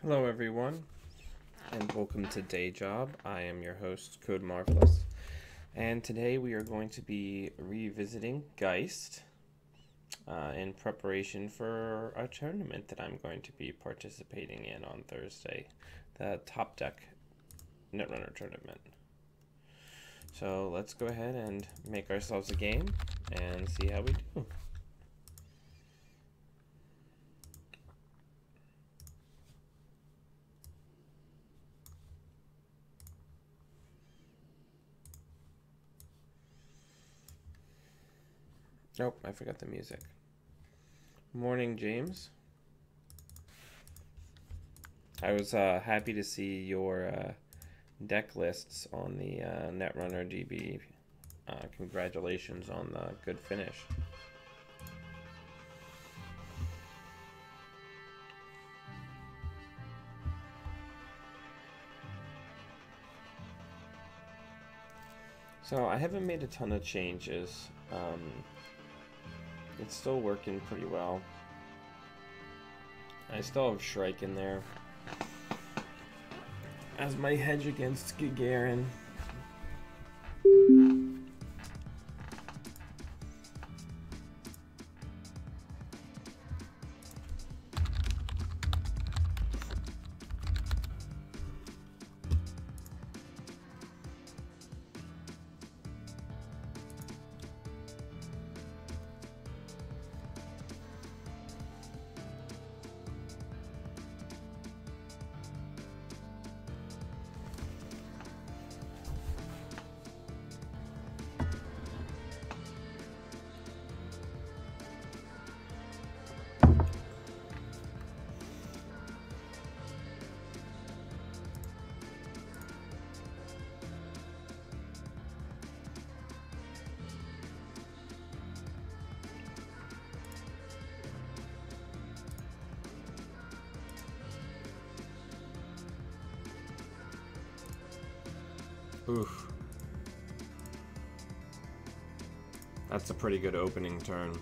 Hello everyone, and welcome to Day Job. I am your host, Code Marvelous, and today we are going to be revisiting Geist in preparation for a tournament that I'm going to be participating in on Thursday, the Top Deck Netrunner tournament. So let's go ahead and make ourselves a game and see how we do. Oh, I forgot the music. Morning, James. I was happy to see your deck lists on the Netrunner DB. Congratulations on the good finish. So I haven't made a ton of changes. It's still working pretty well. I still have Shrike in there as my hedge against Gagarin. Oof. That's a pretty good opening turn.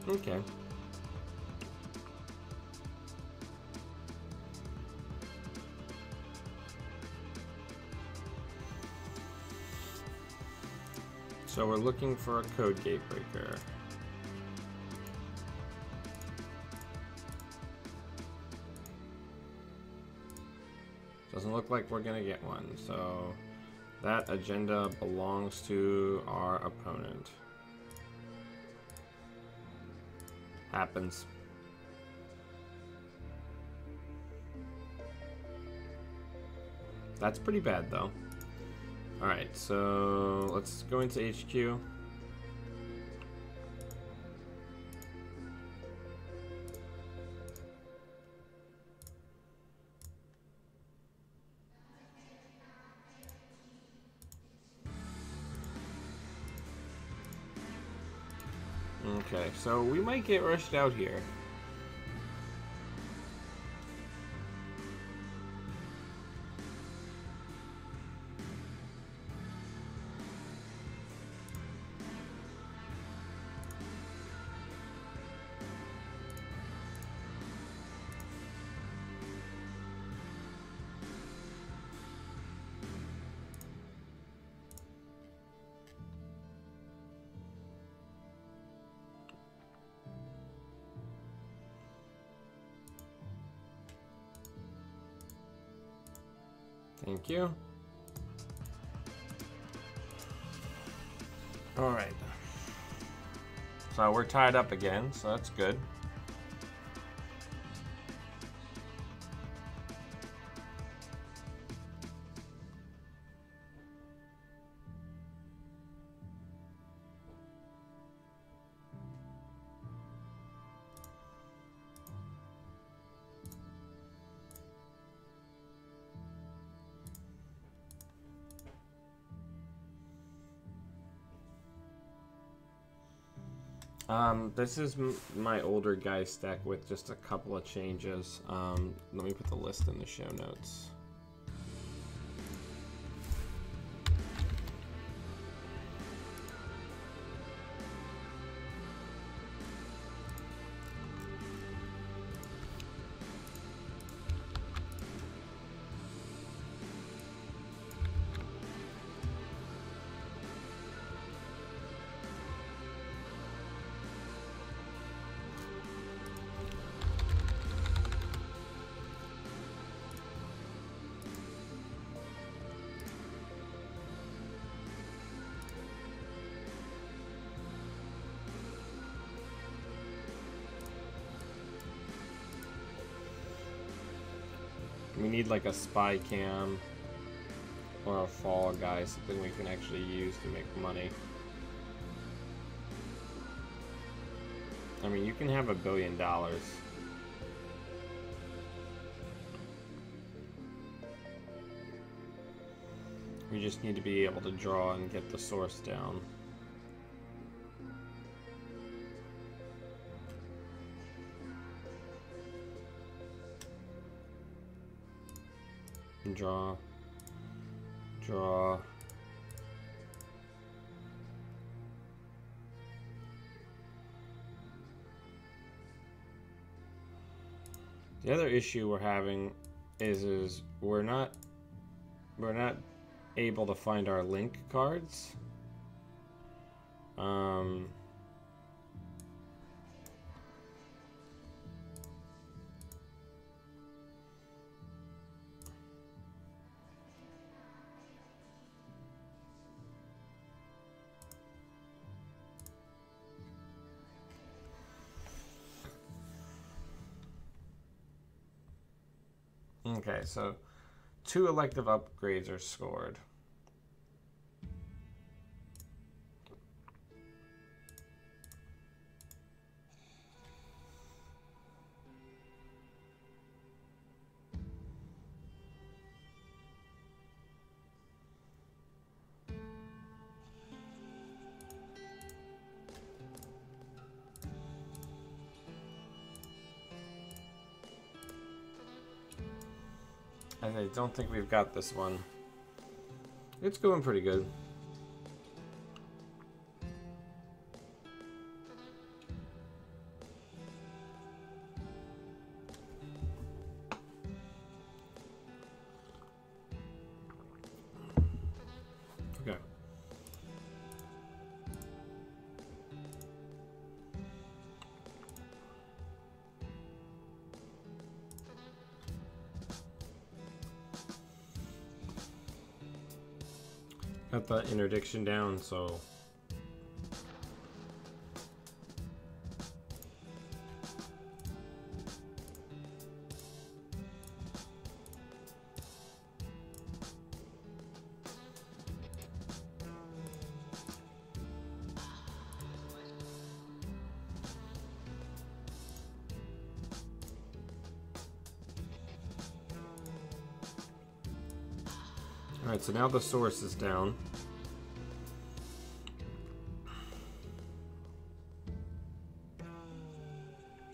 Okay. So we're looking for a code gate breaker. Doesn't look like we're gonna get one, so that agenda belongs to our opponent. Happens. That's pretty bad though. Alright, so let's go into HQ. Okay, so we might get rushed out here. Thank you. All right. So we're tied up again, so that's good. This is my older Geist deck with just a couple of changes. Let me put the list in the show notes. We need like a spy cam or a fall guy, something we can actually use to make money. I mean, you can have $1 billion. We just need to be able to draw and get the source down. Draw. The other issue we're having is we're not able to find our link cards. Okay, so 2 elective upgrades are scored. I don't think we've got this one. It's going pretty good. Okay. Got the interdiction down, so alright, so now the source is down.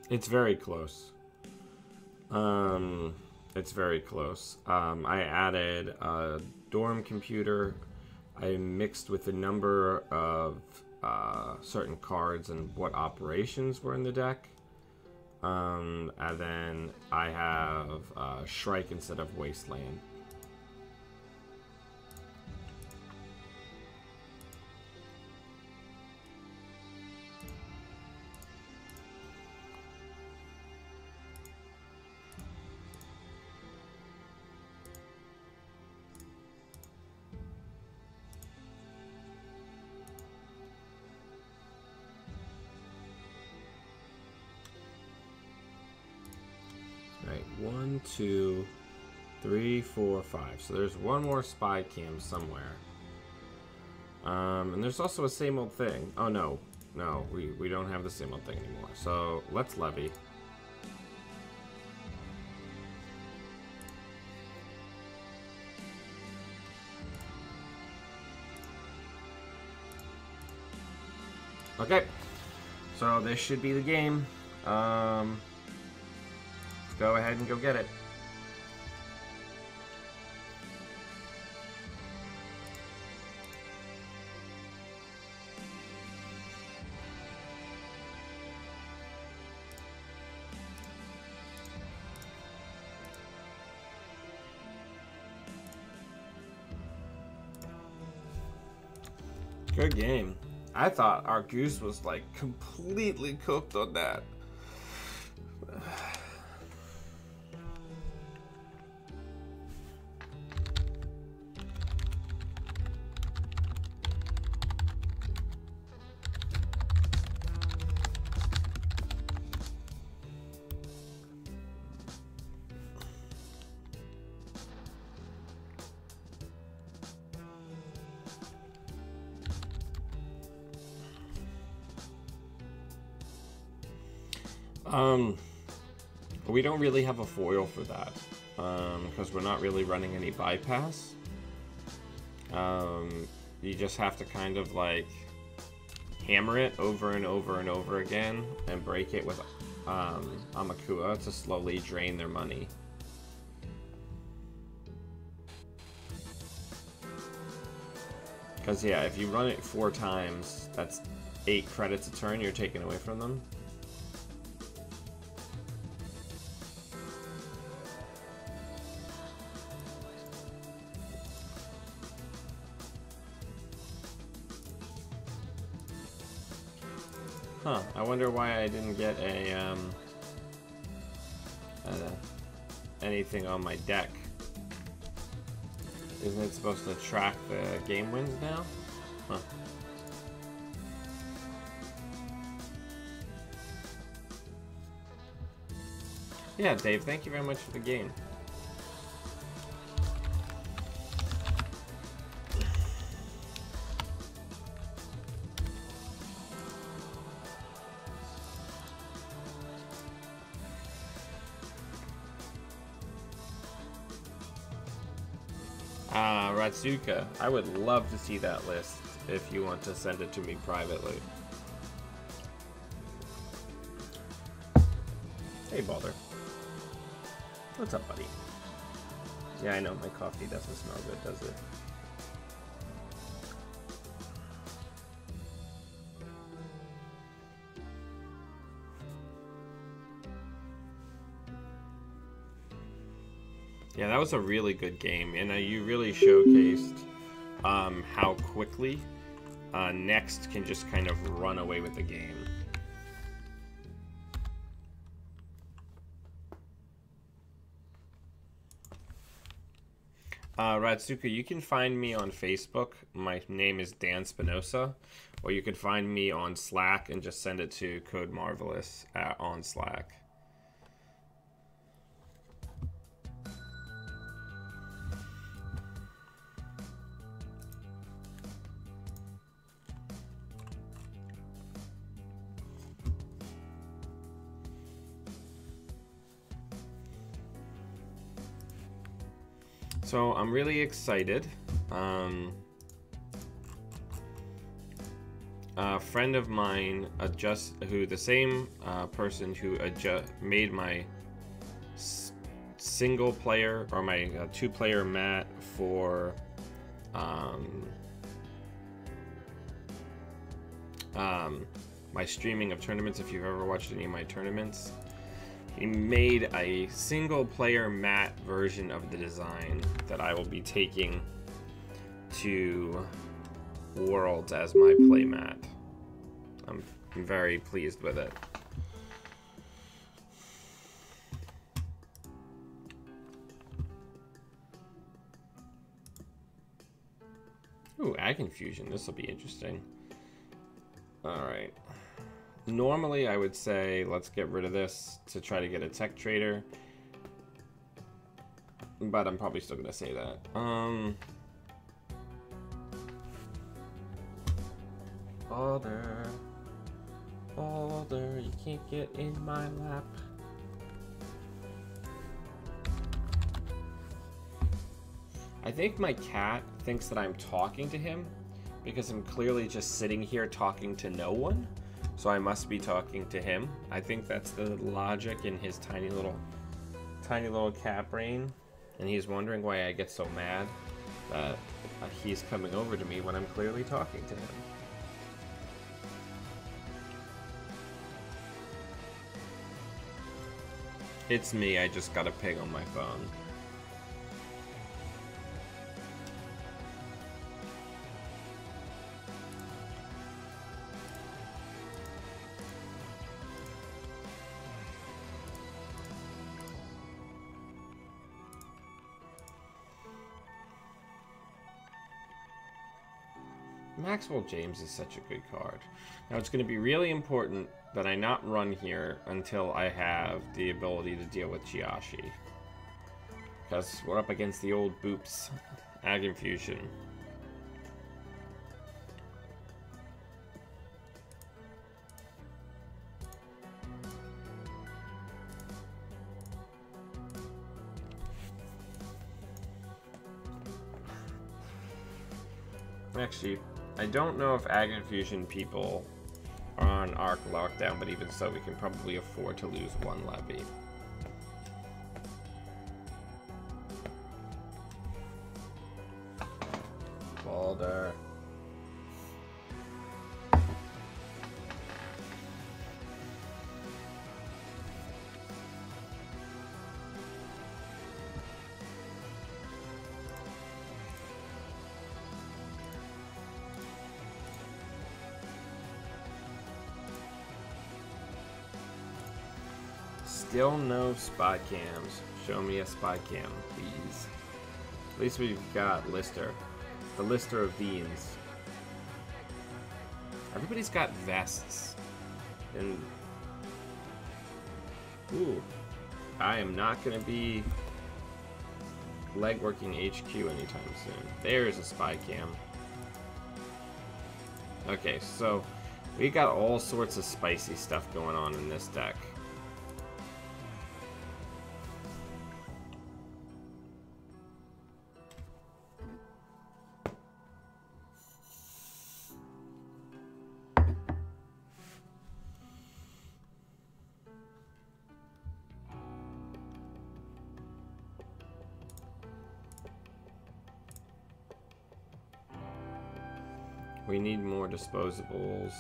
It's very close. It's very close. I added a dorm computer. I mixed with the number of certain cards and what operations were in the deck. And then I have Shrike instead of Wasteland. Right, 1, 2, 3, 4, 5. So there's one more spy cam somewhere. And there's also a same old thing. Oh no, no, we don't have the same old thing anymore. So let's levy. Okay, So this should be the game. Let's go ahead and go get it. Good game. I thought our goose was like completely cooked on that. We don't really have a foil for that, because we're not really running any bypass. You just have to kind of like hammer it over and over and over again and break it with Amakua to slowly drain their money. Because yeah, if you run it 4 times, that's 8 credits a turn you're taking away from them. Huh, I wonder why I didn't get a, anything on my deck. Isn't it supposed to track the game wins now? Huh. Yeah, Dave, thank you very much for the game. Ratsuka, I would love to see that list if you want to send it to me privately. Hey, Balder. What's up, buddy? Yeah, I know, my coffee doesn't smell good, does it? Yeah, that was a really good game, and you really showcased how quickly Next can just kind of run away with the game. Ratsuka, you can find me on Facebook. My name is Dan Spinoza, or you can find me on Slack and just send it to Code Marvelous on Slack. So I'm really excited. A friend of mine, the same person who made my single player or my 2-player mat for my streaming of tournaments. If you've ever watched any of my tournaments, he made a single-player mat version of the design that I will be taking to Worlds as my play mat. I'm very pleased with it. Ooh, Ag Infusion. This will be interesting. Alright. Normally, I would say let's get rid of this to try to get a tech trader. But I'm probably still going to say that. Balder. Balder, you can't get in my lap. I think my cat thinks that I'm talking to him because I'm clearly just sitting here talking to no one. so I must be talking to him. I think that's the logic in his tiny little cat brain, and he's wondering why I get so mad that he's coming over to me when I'm clearly talking to him. It's me, I just got a ping on my phone. Maxwell James is such a good card. Now it's going to be really important that I not run here until I have the ability to deal with Chiashi. Because we're up against the old boops. Ag Infusion. Actually, I don't know if Ag Infusion people are on Arc Lockdown, but even so, we can probably afford to lose one levy. Balder. Still no spy cams. Show me a spy cam, please. At least we've got Lister. The Lister of Beans. Everybody's got vests. And... ooh. I am not going to be legworking HQ anytime soon. There's a spy cam. Okay, so we got all sorts of spicy stuff going on in this deck. We need more disposables.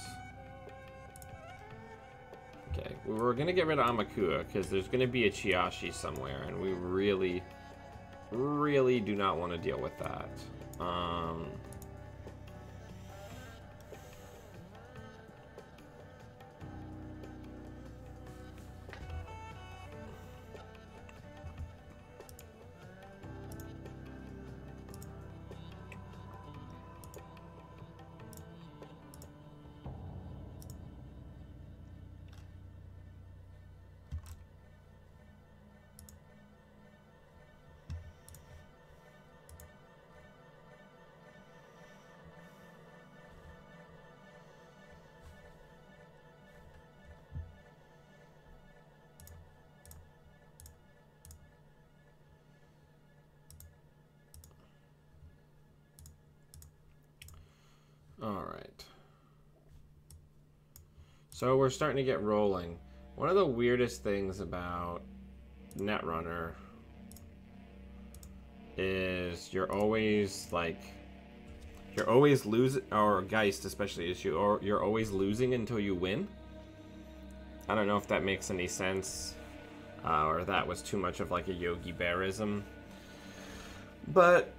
Okay, we're gonna get rid of Amakua because there's gonna be a Chiashi somewhere, and we really, really do not want to deal with that. Alright. So we're starting to get rolling. One of the weirdest things about Netrunner is you're always losing, or Geist especially is you're always losing until you win. I don't know if that makes any sense, or that was too much of like a Yogi Bearism, but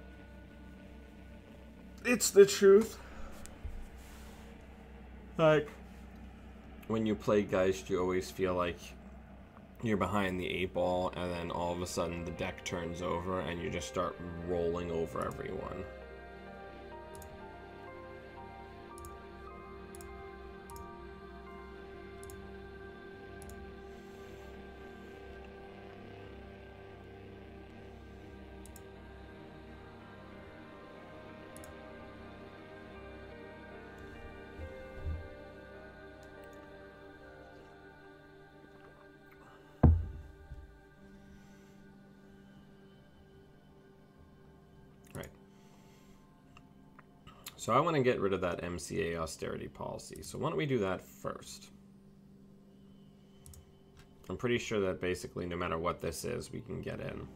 it's the truth. Like, when you play Geist, you always feel like you're behind the 8-ball, and then all of a sudden the deck turns over and you just start rolling over everyone. So I want to get rid of that MCA austerity policy. So why don't we do that first? I'm pretty sure that basically no matter what this is, we can get in.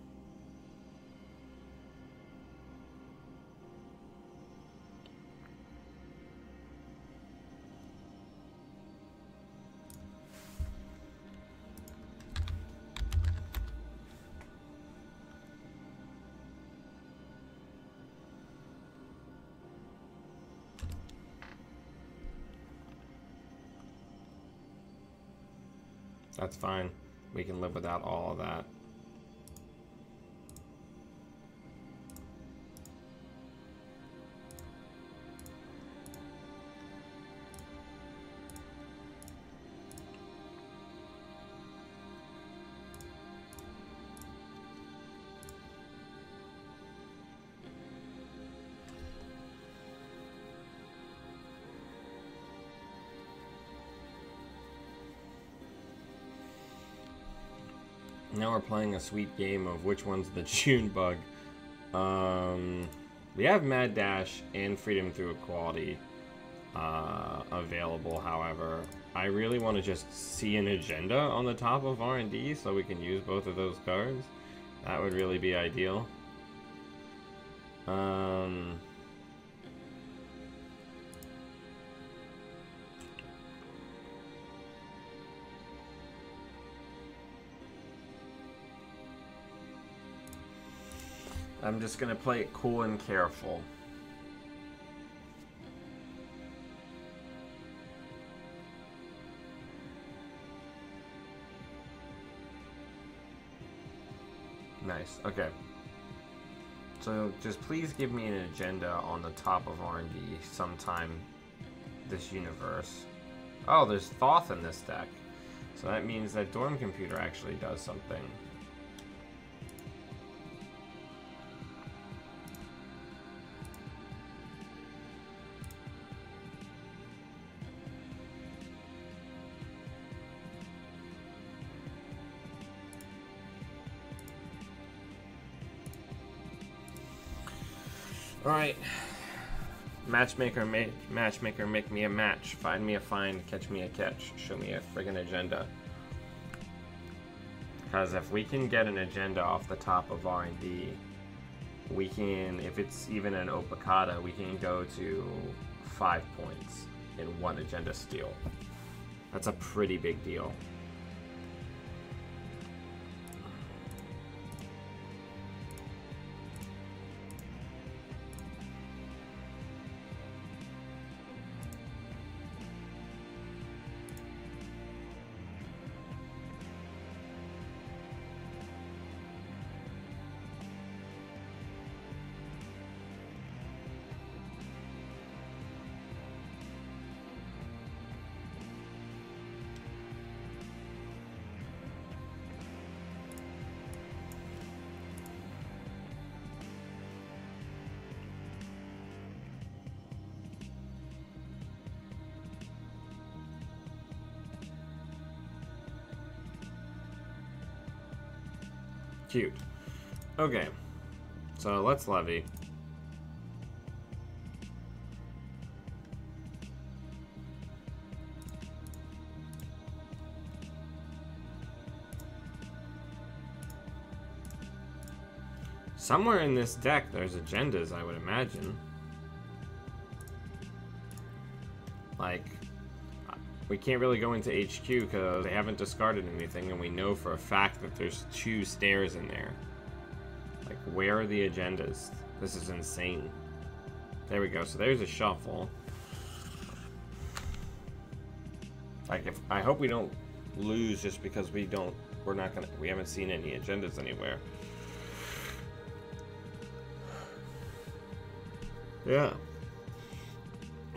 That's fine. We can live without all of that. Now we're playing a sweet game of which one's the June bug. We have Mad Dash and Freedom Through Equality available, however. I really want to just see an agenda on the top of R&D so we can use both of those cards. That would really be ideal. I'm just gonna play it cool and careful. Nice, okay. So just please give me an agenda on the top of R&D sometime this universe. Oh, there's Thoth in this deck. So that means that Dorm Computer actually does something. Alright. Matchmaker, make me a match. Find me a find, catch me a catch. Show me a friggin' agenda. Because if we can get an agenda off the top of R&D, we can, if it's even an Opacata, we can go to 5 points in one agenda steal. That's a pretty big deal. Cute. Okay, so let's levy. Somewhere in this deck there's agendas, I would imagine. Like, we can't really go into HQ because they haven't discarded anything, and we know for a fact that there's 2 stairs in there. Like, where are the agendas? This is insane. There we go. So there's a shuffle. Like, I hope we don't lose just because we haven't seen any agendas anywhere. Yeah.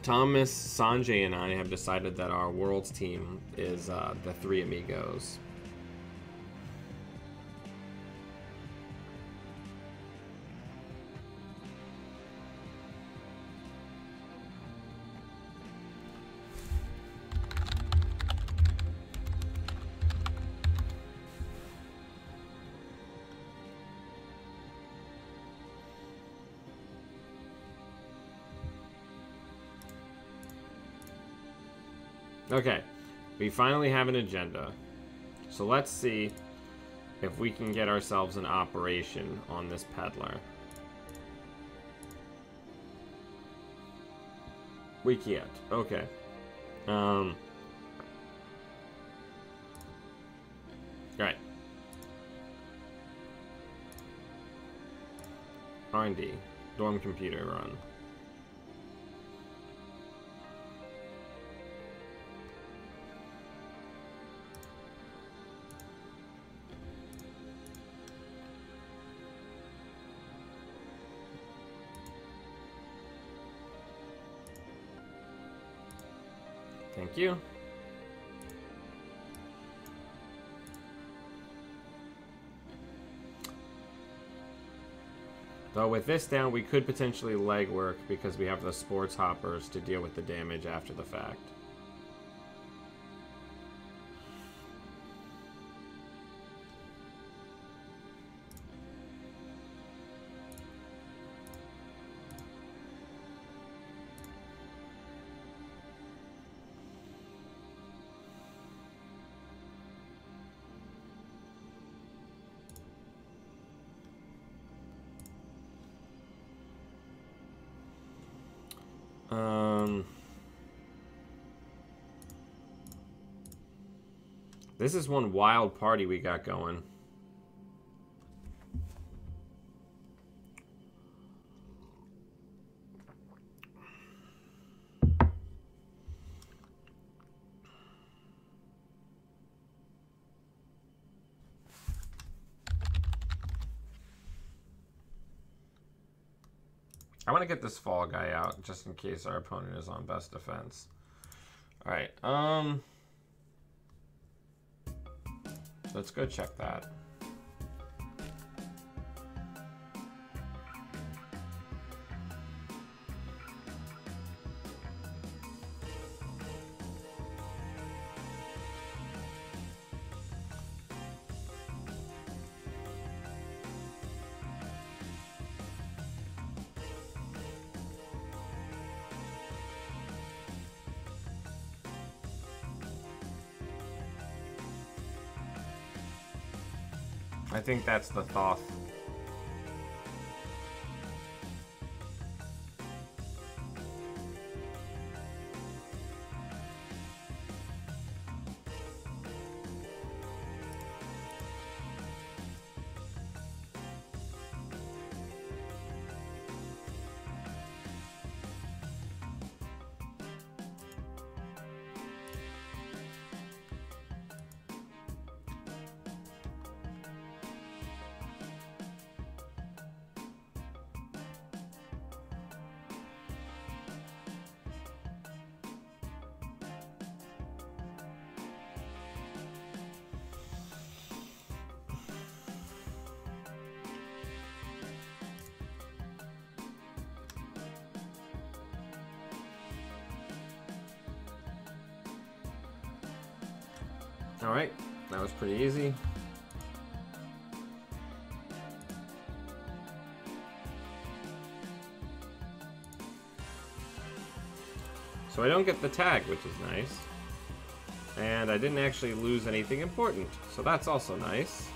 Thomas, Sanjay, and I have decided that our Worlds team is the 3 Amigos. Okay, we finally have an agenda. So let's see if we can get ourselves an operation on this peddler. We can't. Okay. Right. R&D. Dorm computer run. Thank you. Though with this down, we could potentially legwork because we have the sports hoppers to deal with the damage after the fact. This is one wild party we got going. I want to get this fall guy out just in case our opponent is on best defense. All right. Let's go check that. I think that's the Thoth. All right, that was pretty easy. So I don't get the tag, which is nice. And I didn't actually lose anything important, so that's also nice.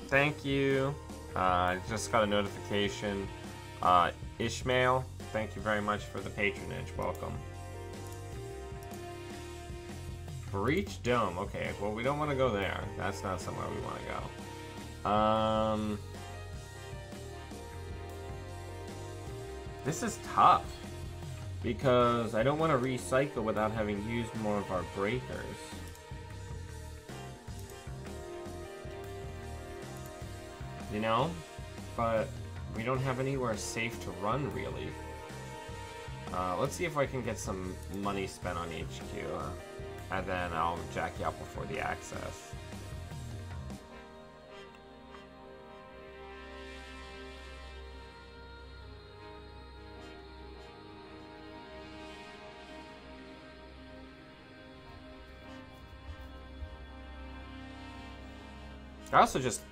Thank you. I just got a notification. Ishmael, thank you very much for the patronage. Welcome. Breach Dome. Okay, well, we don't want to go there. That's not somewhere we want to go. This is tough because I don't want to recycle without having used more of our breakers. You know, but we don't have anywhere safe to run, really. Let's see if I can get some money spent on HQ, and then I'll jack you up before the access.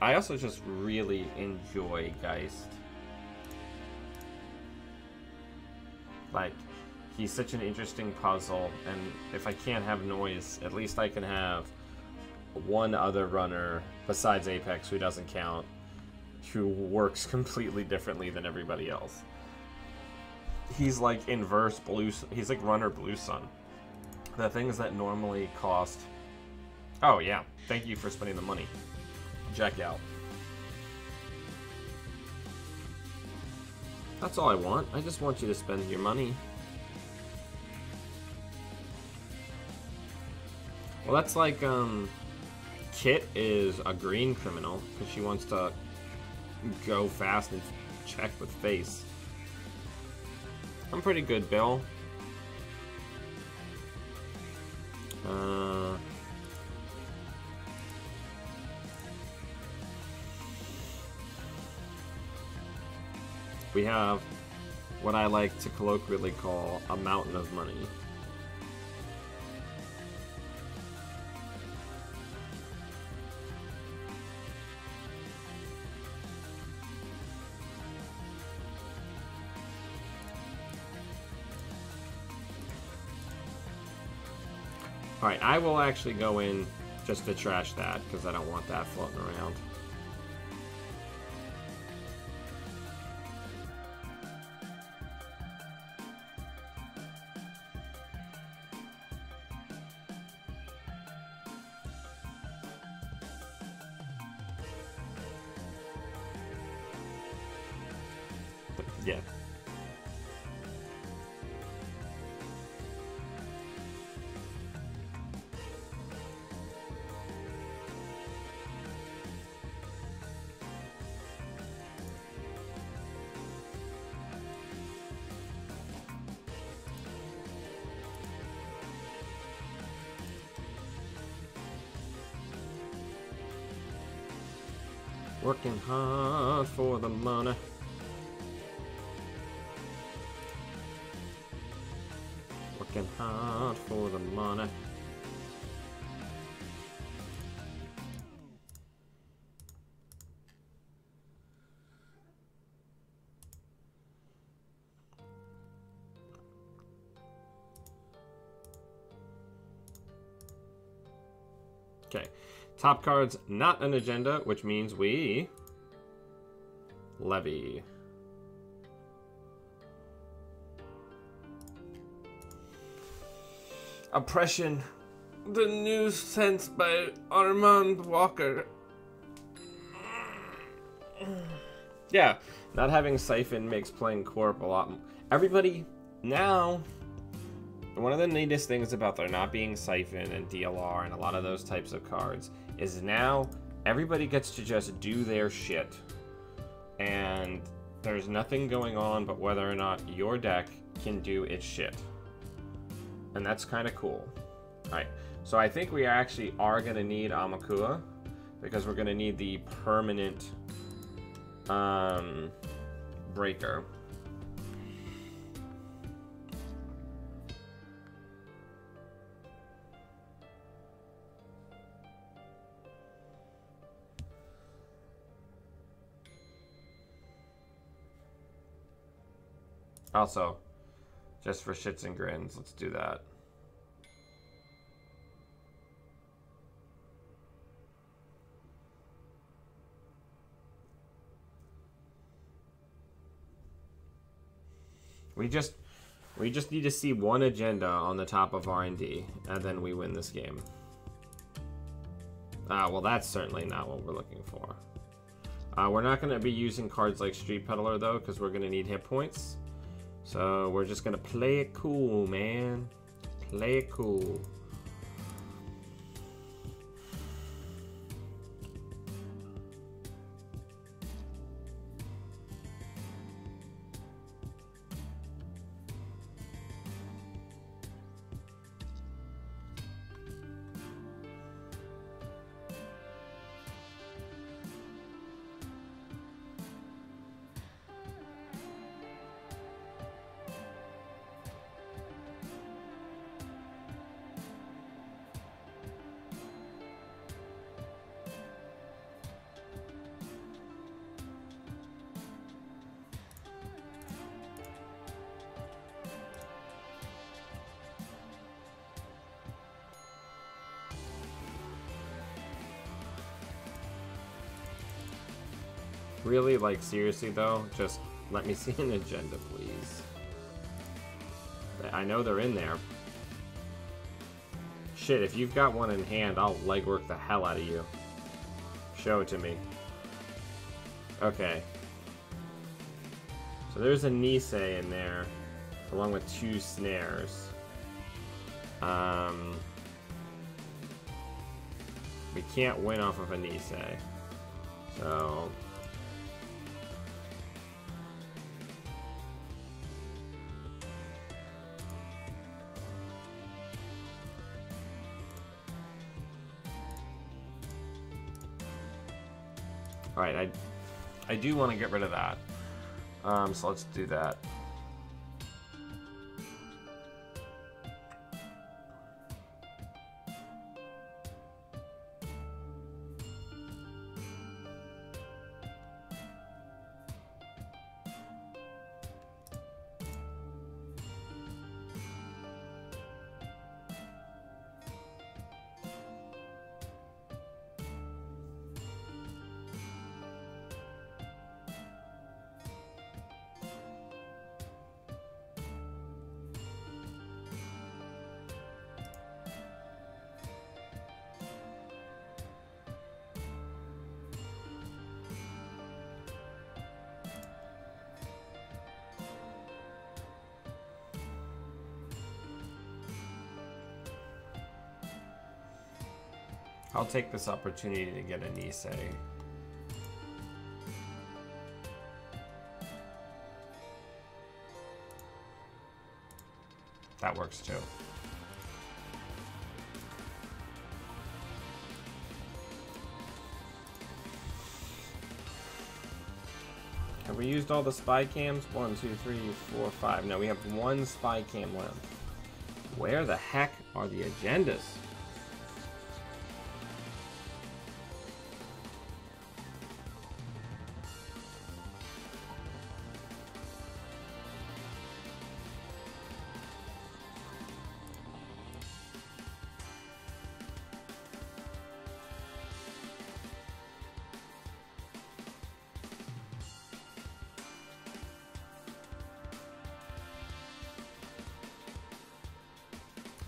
I also just really enjoy Geist. Like, he's such an interesting puzzle, and if I can't have noise, at least I can have one other runner besides Apex who doesn't count, who works completely differently than everybody else. He's like inverse blue. He's like runner blue sun. The things that normally cost. Oh yeah, thank you for spending the money. Check out. That's all I want. I just want you to spend your money. Well, that's like, Kit is a green criminal, because she wants to go fast and check with face. I'm pretty good, Bill. We have what I like to colloquially call a mountain of money. Alright, I will actually go in just to trash that, because I don't want that floating around. Yeah. Working hard for the money. Working hard for the money. Okay, top card's not an agenda, which means we levy. Oppression, the new sense by Armand Walker. Yeah, not having Siphon makes playing Corp a lot. Everybody now. One of the neatest things about there not being Siphon and DLR and a lot of those types of cards is now everybody gets to just do their shit. And there's nothing going on but whether or not your deck can do its shit. And that's kind of cool. Alright, so I think we actually are going to need Amakua, because we're going to need the permanent breaker. Also, just for shits and grins, let's do that. We just need to see one agenda on the top of R&D, and then we win this game. Well, that's certainly not what we're looking for. We're not going to be using cards like Street Peddler, though, because we're going to need hit points. So we're just going to play it cool, man. Play it cool. Really, like, seriously, though, just let me see an agenda, please. I know they're in there. Shit, if you've got one in hand, I'll legwork the hell out of you. Show it to me. Okay. So there's a Nisei in there, along with 2 snares. We can't win off of a Nisei. So... Alright, I do want to get rid of that. So let's do that. I'll take this opportunity to get a Nisei. That works too. Have we used all the spy cams? 1, 2, 3, 4, 5. No, we have 1 spy cam left. Where the heck are the agendas?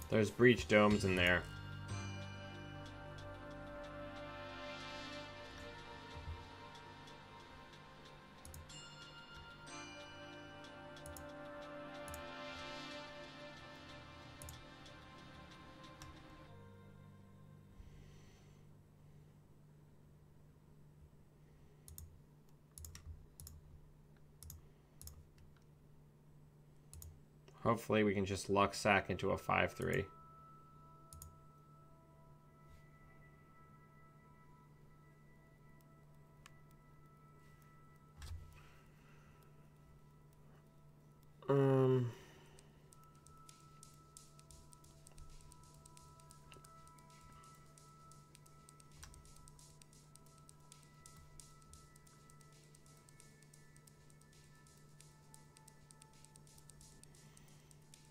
There's breach domes in there. Hopefully we can just luck sack into a 5-3.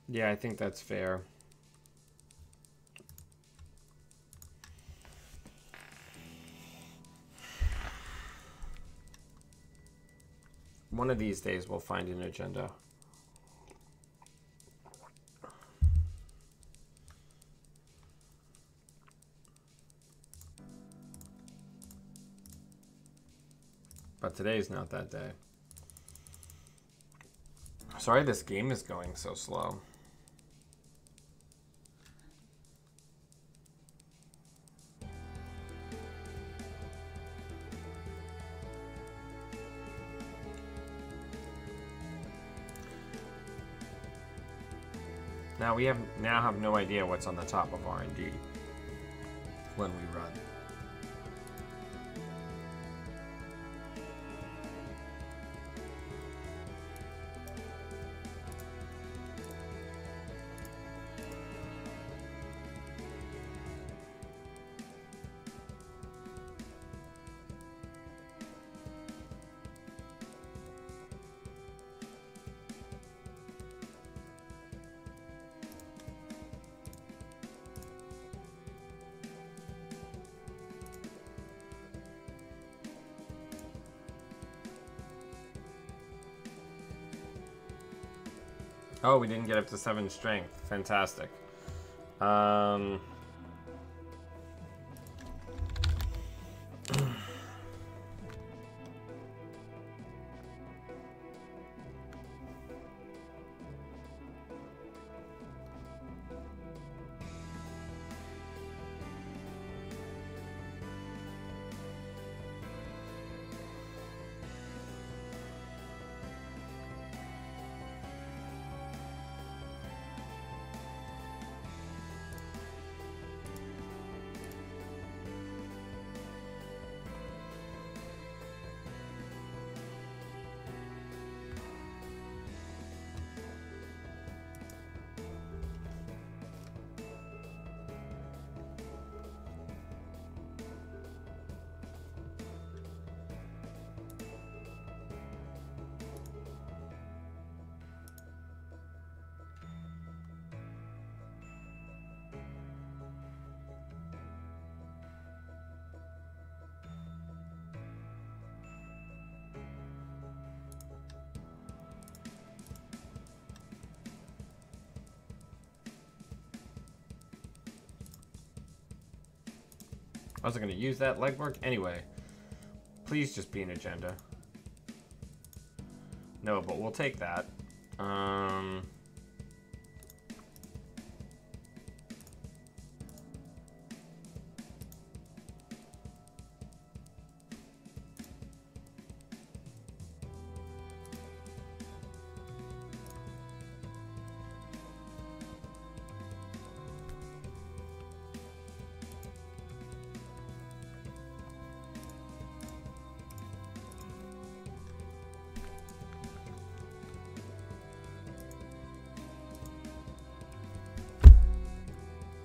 Yeah, I think that's fair. One of these days we'll find an agenda. But today's not that day. Sorry this game is going so slow. Now we have no idea what's on the top of R&D when we run. Oh, we didn't get up to 7 strength. Fantastic. I wasn't going to use that legwork anyway. Please just be an agenda. No, but we'll take that.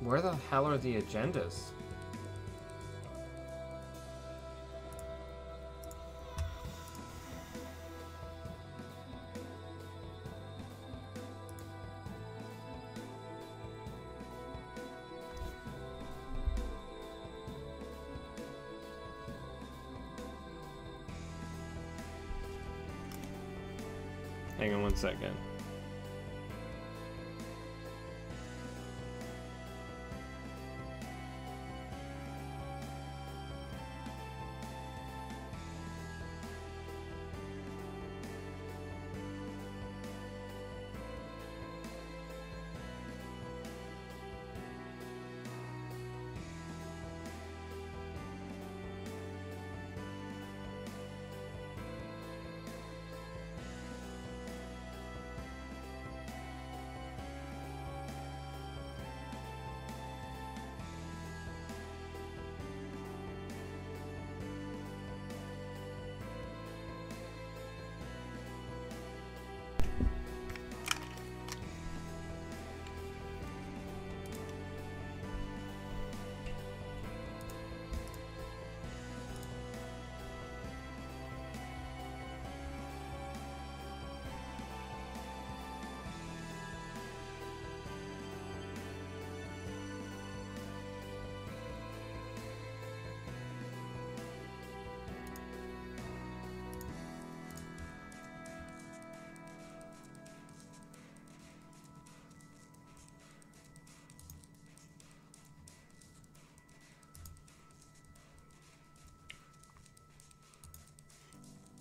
Where the hell are the agendas? Hang on one second.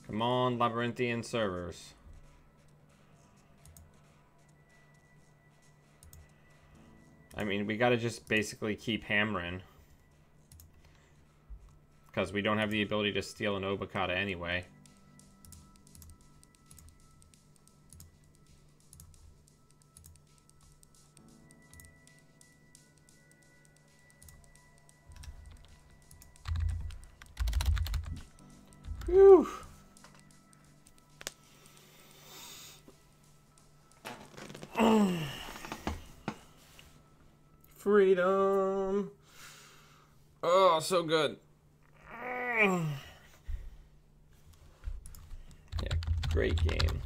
Come on, labyrinthian servers. I mean, we gotta just basically keep hammering. Because we don't have the ability to steal an Obokata anyway. Whew. Freedom. Oh, so good. Yeah, great game.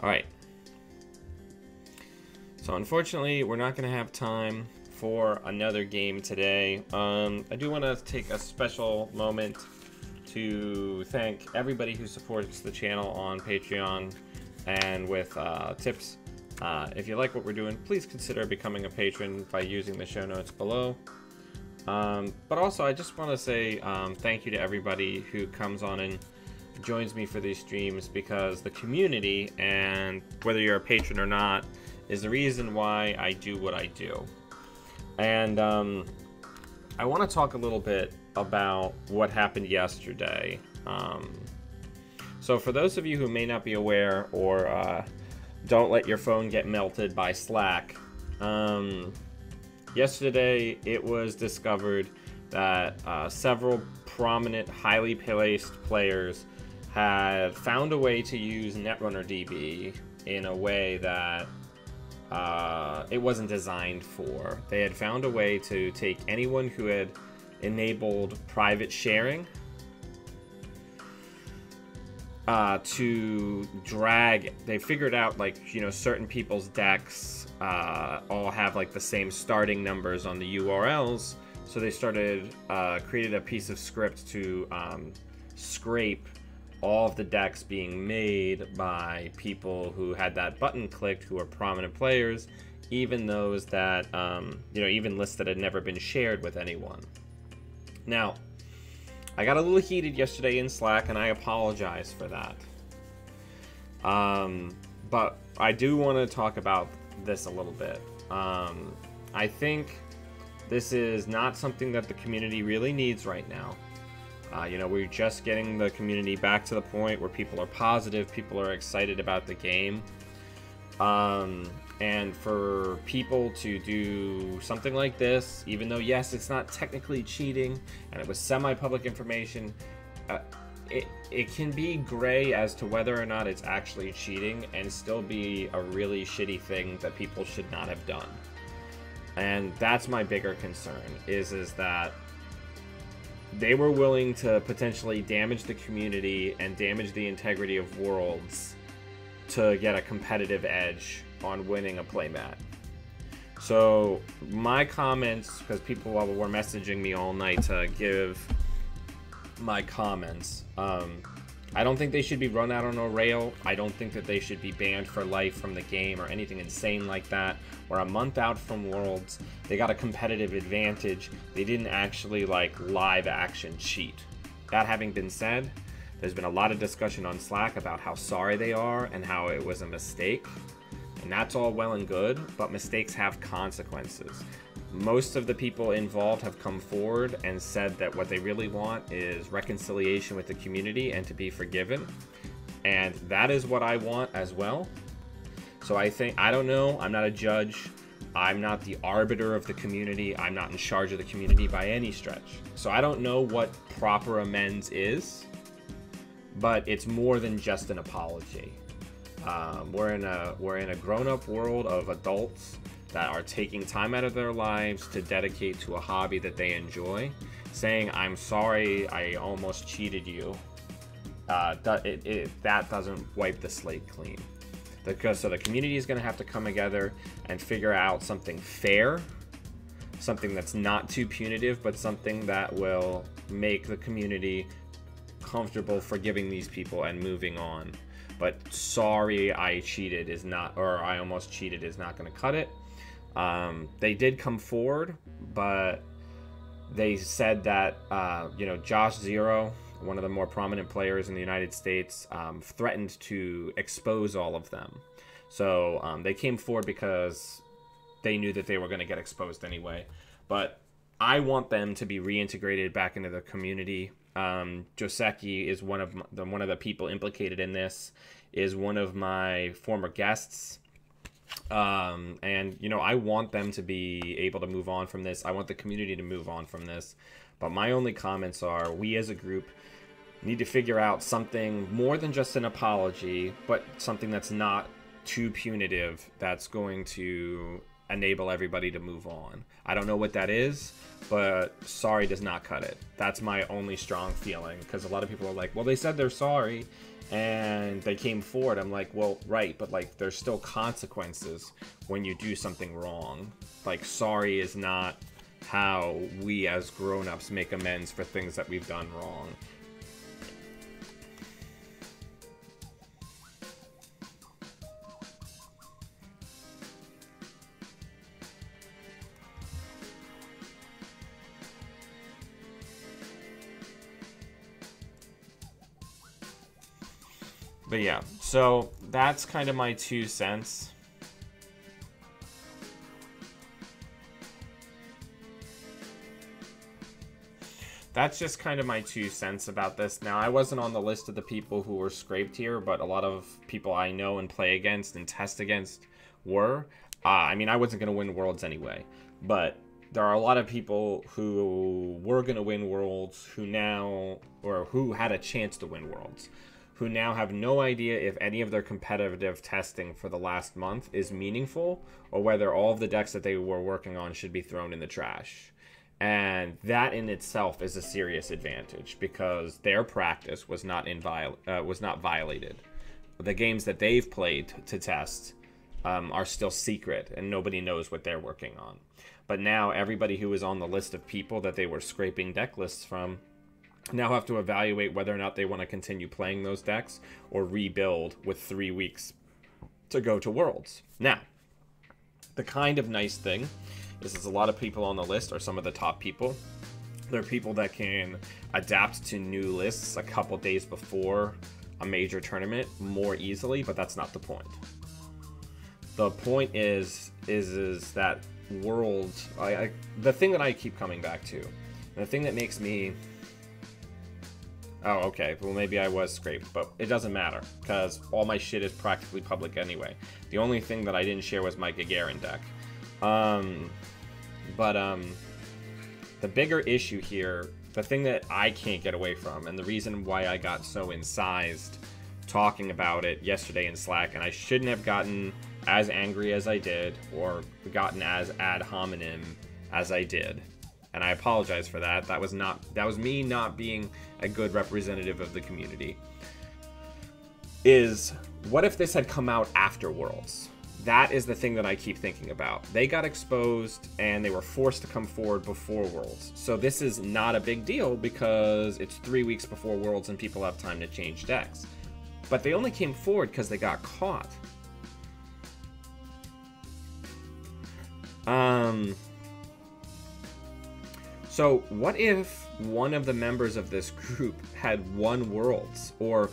All right. So unfortunately, we're not going to have time for another game today. I do want to take a special moment to thank everybody who supports the channel on Patreon and with tips. If you like what we're doing, please consider becoming a patron by using the show notes below. But also, I just want to say thank you to everybody who comes on and joins me for these streams, because the community, and whether you're a patron or not, is the reason why I do what I do. And I want to talk a little bit about what happened yesterday. So for those of you who may not be aware, or don't let your phone get melted by Slack, yesterday it was discovered that several prominent, highly placed players had found a way to use Netrunner DB in a way that it wasn't designed for. They had found a way to take anyone who had enabled private sharing to drag. They figured out, like, you know, certain people's decks all have like the same starting numbers on the URLs, so they started created a piece of script to scrape all of the decks being made by people who had that button clicked, who are prominent players, even those that, you know, even lists that had never been shared with anyone. Now, I got a little heated yesterday in Slack, and I apologize for that. But I do want to talk about this a little bit. I think this is not something that the community really needs right now. You know, we're just getting the community back to the point where people are positive, people are excited about the game. And for people to do something like this, even though, yes, it's not technically cheating, and it was semi-public information, it can be gray as to whether or not it's actually cheating, and still be a really shitty thing that people should not have done. And that's my bigger concern, is that they were willing to potentially damage the community and damage the integrity of Worlds to get a competitive edge on winning a playmat. So my comments, because people were messaging me all night to give my comments, I don't think they should be run out on a rail. I don't think that they should be banned for life from the game or anything insane like that. We're a month out from Worlds. They got a competitive advantage. They didn't actually, like, live action cheat. That having been said, there's been a lot of discussion on Slack about how sorry they are and how it was a mistake. And that's all well and good, but mistakes have consequences. Most of the people involved have come forward and said that what they really want is reconciliation with the community and to be forgiven. And that is what I want as well. So I don't know, I'm not a judge. I'm not the arbiter of the community. I'm not in charge of the community by any stretch. So I don't know what proper amends is, but it's more than just an apology. We're in a grown-up world of adults that are taking time out of their lives to dedicate to a hobby that they enjoy. Saying, I'm sorry, I almost cheated you, that doesn't wipe the slate clean. So the community is going to have to come together and figure out something fair, something that's not too punitive, but something that will make the community comfortable forgiving these people and moving on. But sorry, I cheated is not, or I almost cheated is not going to cut it. They did come forward, but they said that, you know, Josh Zero, one of the more prominent players in the United States, threatened to expose all of them. So they came forward because they knew that they were going to get exposed anyway. But I want them to be reintegrated back into the community. Joseki is one of the people implicated in this, is one of my former guests. And, you know, I want them to be able to move on from this. I want the community to move on from this. But my only comments are, we as a group need to figure out something more than just an apology, but something that's not too punitive, that's going to enable everybody to move on. I don't know what that is, but sorry does not cut it. That's my only strong feeling, because a lot of people are like, well, they said they're sorry, And they came forward. I'm like, well, right, but like there's still consequences when you do something wrong. Like, sorry is not how we as grown-ups make amends for things that we've done wrong. But yeah, so that's kind of my 2 cents. That's just kind of my 2 cents about this. Now, I wasn't on the list of the people who were scraped here, but a lot of people I know and play against and test against were. I mean, I wasn't going to win Worlds anyway, but there are a lot of people who were going to win Worlds who now, or who had a chance to win Worlds, who now have no idea if any of their competitive testing for the last month is meaningful, or whether all of the decks that they were working on should be thrown in the trash. And that in itself is a serious advantage, because their practice was not violated. The games that they've played to test are still secret, and nobody knows what they're working on. But now everybody who is on the list of people that they were scraping deck lists from now have to evaluate whether or not they want to continue playing those decks or rebuild with 3 weeks to go to Worlds. Now, the kind of nice thing is a lot of people on the list are some of the top people. They're people that can adapt to new lists a couple days before a major tournament more easily, but that's not the point. The point is that Worlds, the thing that I keep coming back to, the thing that makes me... Oh, okay. Well, maybe I was scraped, but it doesn't matter, because all my shit is practically public anyway. The only thing that I didn't share was my Gagarin deck. The bigger issue here, the thing that I can't get away from, and the reason why I got so incised talking about it yesterday in Slack, and I shouldn't have gotten as angry as I did, or gotten as ad hominem as I did. And I apologize for that. That was me not being a good representative of the community. Is, what if this had come out after Worlds? That is the thing that I keep thinking about. They got exposed and they were forced to come forward before Worlds. So this is not a big deal because it's 3 weeks before Worlds and people have time to change decks. But they only came forward because they got caught. So what if one of the members of this group had won Worlds, or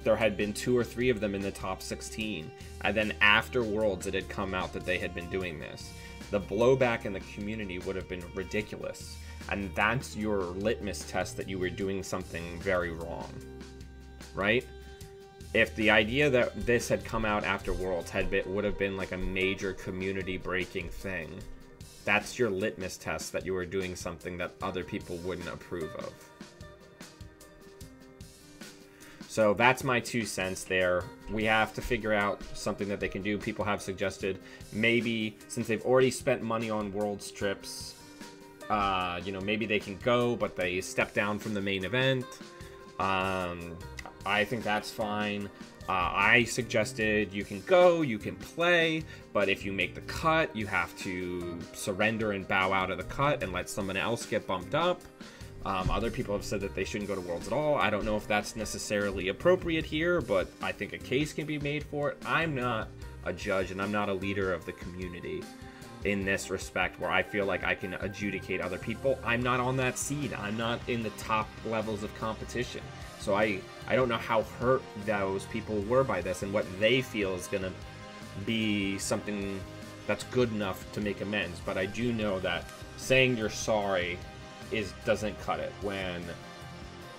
there had been 2 or 3 of them in the top 16, and then after Worlds it had come out that they had been doing this? The blowback in the community would have been ridiculous, and that's your litmus test that you were doing something very wrong, right? If the idea that this had come out after Worlds would have been like a major community-breaking thing, that's your litmus test that you were doing something that other people wouldn't approve of. So that's my 2 cents there. We have to figure out something that they can do. People have suggested maybe, since they've already spent money on Worlds trips, maybe they can go, but they step down from the main event. I think that's fine. I suggested you can go, you can play, but if you make the cut, you have to surrender and bow out of the cut and let someone else get bumped up. Other people have said that they shouldn't go to Worlds at all. I don't know if that's necessarily appropriate here, but I think a case can be made for it. I'm not a judge and I'm not a leader of the community in this respect, where I feel like I can adjudicate other people. I'm not on that seed. I'm not in the top levels of competition. So I don't know how hurt those people were by this and what they feel is going to be something that's good enough to make amends. But I do know that saying you're sorry doesn't cut it when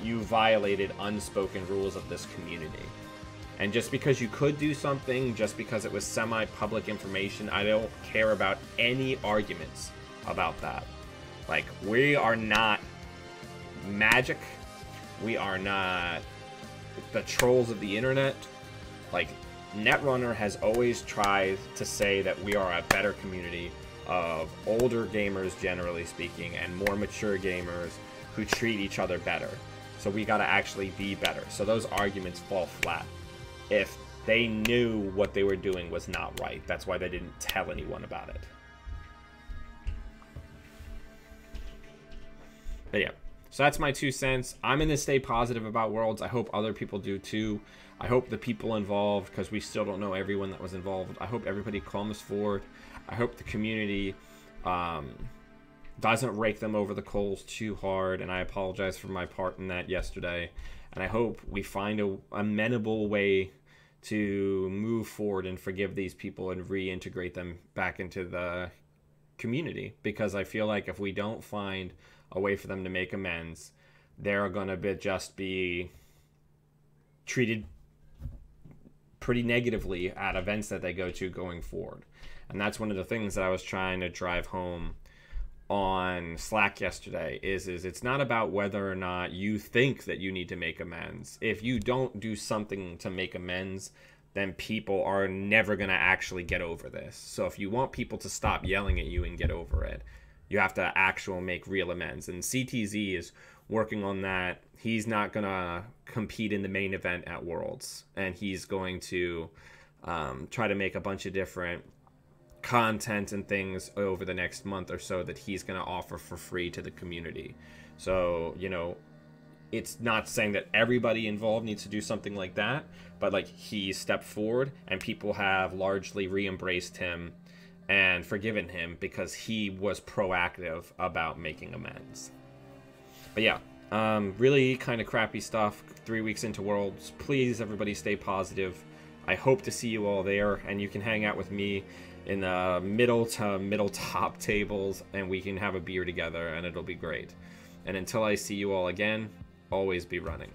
you violated unspoken rules of this community. And just because you could do something, just because it was semi-public information, I don't care about any arguments about that. Like, we are not Magic. We are not the trolls of the internet. Like, Netrunner has always tried to say that we are a better community of older gamers, generally speaking, and more mature gamers who treat each other better. So we got to actually be better. So those arguments fall flat if they knew what they were doing was not right. That's why they didn't tell anyone about it. But yeah, so that's my 2 cents. I'm going to stay positive about Worlds. I hope other people do too. I hope the people involved, because we still don't know everyone that was involved, I hope everybody comes forward. I hope the community doesn't rake them over the coals too hard, and I apologize for my part in that yesterday. And I hope we find a amenable way to move forward and forgive these people and reintegrate them back into the community, because I feel like if we don't find a way for them to make amends, they're going to just be treated pretty negatively at events that they go to going forward. And that's one of the things that I was trying to drive home on Slack yesterday is it's not about whether or not you think that you need to make amends. If you don't do something to make amends, then people are never going to actually get over this. So if you want people to stop yelling at you and get over it, you have to actually make real amends. And CTZ is working on that. He's not going to compete in the main event at Worlds, and he's going to try to make a bunch of different content and things over the next month or so that he's going to offer for free to the community. So, you know, it's not saying that everybody involved needs to do something like that, but like he stepped forward and people have largely re-embraced him and forgiven him because he was proactive about making amends. But yeah, really kind of crappy stuff 3 weeks into Worlds. Please, everybody, stay positive. I hope to see you all there, and you can hang out with me in the middle to middle top tables, and we can have a beer together, and it'll be great. And until I see you all again, always be running.